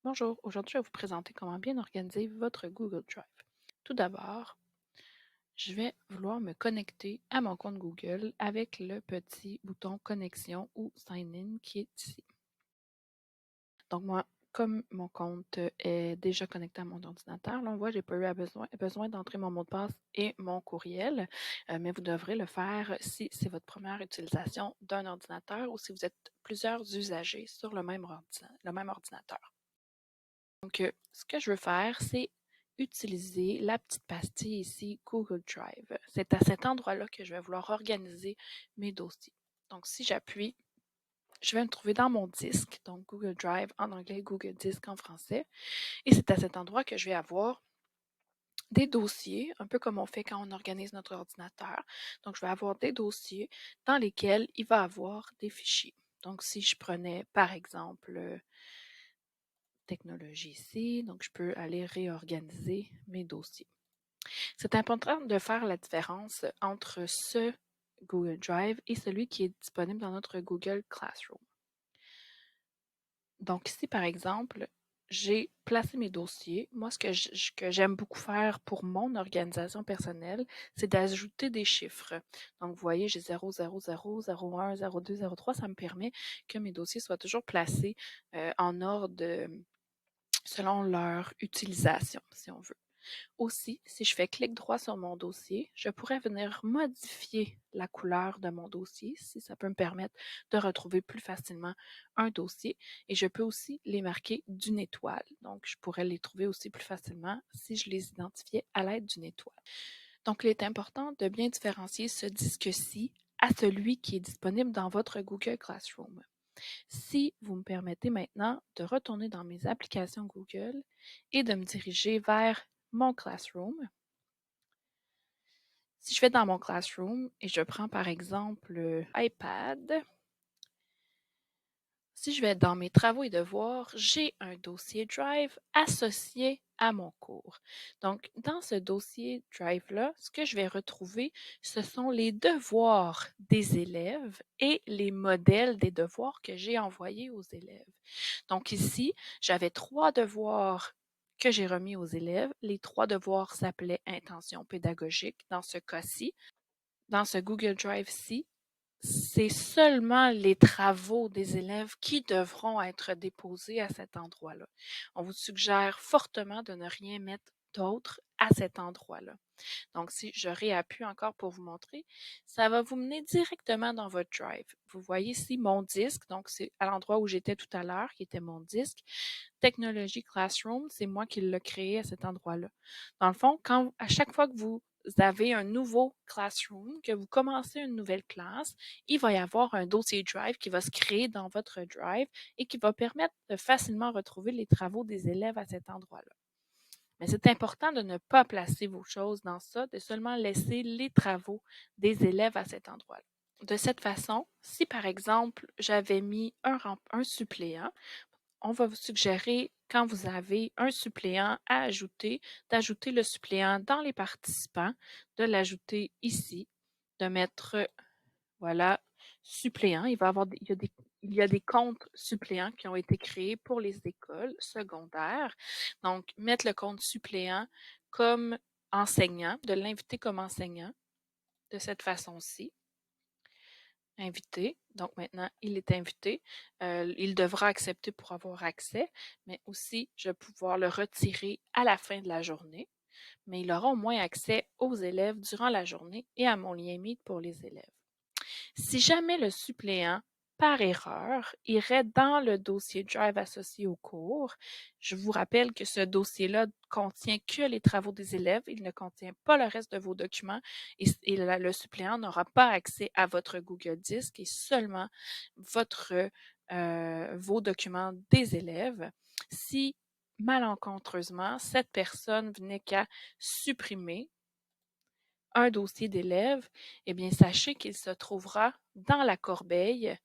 Bonjour, aujourd'hui je vais vous présenter comment bien organiser votre Google Drive. Tout d'abord, je vais vouloir me connecter à mon compte Google avec le petit bouton connexion ou sign in qui est ici. Donc moi, comme mon compte est déjà connecté à mon ordinateur, là on voit, j'ai pas eu besoin d'entrer mon mot de passe et mon courriel, mais vous devrez le faire si c'est votre première utilisation d'un ordinateur ou si vous êtes plusieurs usagers sur le même ordinateur. Donc, ce que je veux faire, c'est utiliser la petite pastille ici, Google Drive. C'est à cet endroit-là que je vais vouloir organiser mes dossiers. Donc, si j'appuie, je vais me trouver dans mon disque, donc Google Drive en anglais, Google Disk en français. Et c'est à cet endroit que je vais avoir des dossiers, un peu comme on fait quand on organise notre ordinateur. Donc, je vais avoir des dossiers dans lesquels il va y avoir des fichiers. Donc, si je prenais, par exemple, technologie ici, donc je peux aller réorganiser mes dossiers. C'est important de faire la différence entre ce Google Drive et celui qui est disponible dans notre Google Classroom. Donc ici, par exemple, j'ai placé mes dossiers. Moi, ce que j'aime beaucoup faire pour mon organisation personnelle, c'est d'ajouter des chiffres. Donc, vous voyez, j'ai 0, 0, 0, 0, 1, 0, 2, 0, 3. Ça me permet que mes dossiers soient toujours placés en ordre selon leur utilisation, si on veut. Aussi, si je fais clic droit sur mon dossier, je pourrais venir modifier la couleur de mon dossier, si ça peut me permettre de retrouver plus facilement un dossier. Et je peux aussi les marquer d'une étoile. Donc, je pourrais les trouver aussi plus facilement si je les identifiais à l'aide d'une étoile. Donc, il est important de bien différencier ce disque-ci à celui qui est disponible dans votre Google Classroom. Si vous me permettez maintenant de retourner dans mes applications Google et de me diriger vers mon Classroom. Si je vais dans mon Classroom et je prends par exemple iPad, si je vais dans mes travaux et devoirs, j'ai un dossier Drive associé à mon cours. Donc, dans ce dossier Drive-là, ce que je vais retrouver, ce sont les devoirs des élèves et les modèles des devoirs que j'ai envoyés aux élèves. Donc ici, j'avais 3 devoirs que j'ai remis aux élèves. Les 3 devoirs s'appelaient intention pédagogique dans ce cas-ci. Dans ce Google Drive-ci, c'est seulement les travaux des élèves qui devront être déposés à cet endroit-là. On vous suggère fortement de ne rien mettre d'autre à cet endroit-là. Donc, si je réappuie encore pour vous montrer, ça va vous mener directement dans votre Drive. Vous voyez ici mon disque, donc c'est à l'endroit où j'étais tout à l'heure, qui était mon disque. Technologie Classroom, c'est moi qui l'ai créé à cet endroit-là. Dans le fond, à chaque fois que vous avez un nouveau classroom, que vous commencez une nouvelle classe, il va y avoir un dossier Drive qui va se créer dans votre Drive et qui va permettre de facilement retrouver les travaux des élèves à cet endroit-là. Mais c'est important de ne pas placer vos choses dans ça, de seulement laisser les travaux des élèves à cet endroit-là. De cette façon, si par exemple j'avais mis un suppléant, on va vous suggérer, quand vous avez un suppléant à ajouter, d'ajouter le suppléant dans les participants, de l'ajouter ici, de mettre, voilà, suppléant. Il y a des comptes suppléants qui ont été créés pour les écoles secondaires. Donc, mettre le compte suppléant comme enseignant, de l'inviter comme enseignant, de cette façon-ci. Invité. Donc maintenant, il est invité. Il devra accepter pour avoir accès, mais aussi, je vais pouvoir le retirer à la fin de la journée. Mais il aura au moins accès aux élèves durant la journée et à mon lien Meet pour les élèves. Si jamais le suppléant, par erreur, irait dans le dossier Drive associé au cours, je vous rappelle que ce dossier-là contient que les travaux des élèves, il ne contient pas le reste de vos documents et le suppléant n'aura pas accès à votre Google Disk et seulement vos documents des élèves. Si malencontreusement, cette personne venait qu'à supprimer un dossier d'élève, eh bien, sachez qu'il se trouvera dans la corbeille,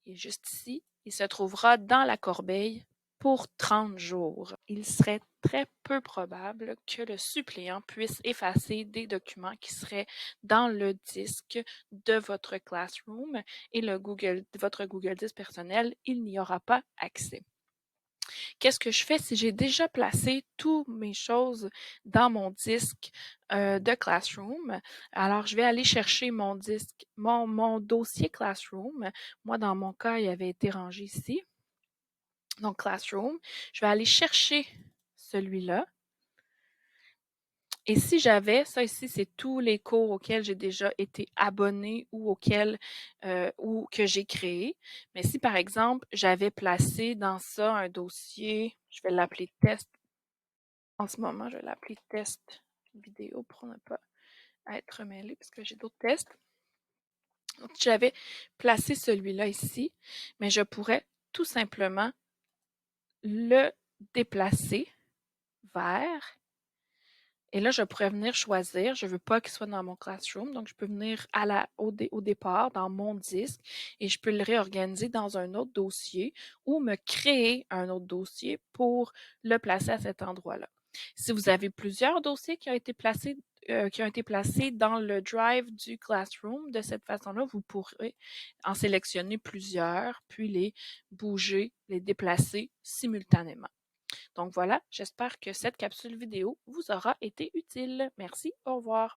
et juste ici, il se trouvera dans la corbeille pour 30 jours. Il serait très peu probable que le suppléant puisse effacer des documents qui seraient dans le disque de votre Classroom et votre Google Disque personnel, il n'y aura pas accès. qu'est-ce que je fais si j'ai déjà placé toutes mes choses dans mon disque de Classroom? Alors, je vais aller chercher mon disque, mon dossier Classroom. Moi, dans mon cas, il avait été rangé ici. Donc, Classroom. Je vais aller chercher celui-là. Et si j'avais, ça ici, c'est tous les cours auxquels j'ai déjà été abonnée ou auxquels ou que j'ai créé. Mais si par exemple, j'avais placé dans ça un dossier, je vais l'appeler test. En ce moment, je vais l'appeler test vidéo pour ne pas être mêlée parce que j'ai d'autres tests. Donc, si j'avais placé celui-là ici, mais je pourrais tout simplement le déplacer vers. Et là, je pourrais venir choisir. Je ne veux pas qu'il soit dans mon Classroom, donc je peux venir au départ dans mon disque et je peux le réorganiser dans un autre dossier ou me créer un autre dossier pour le placer à cet endroit-là. Si vous avez plusieurs dossiers qui ont été placés dans le drive du Classroom, de cette façon-là, vous pourrez en sélectionner plusieurs, puis les bouger, les déplacer simultanément. Donc voilà, j'espère que cette capsule vidéo vous aura été utile. Merci, au revoir.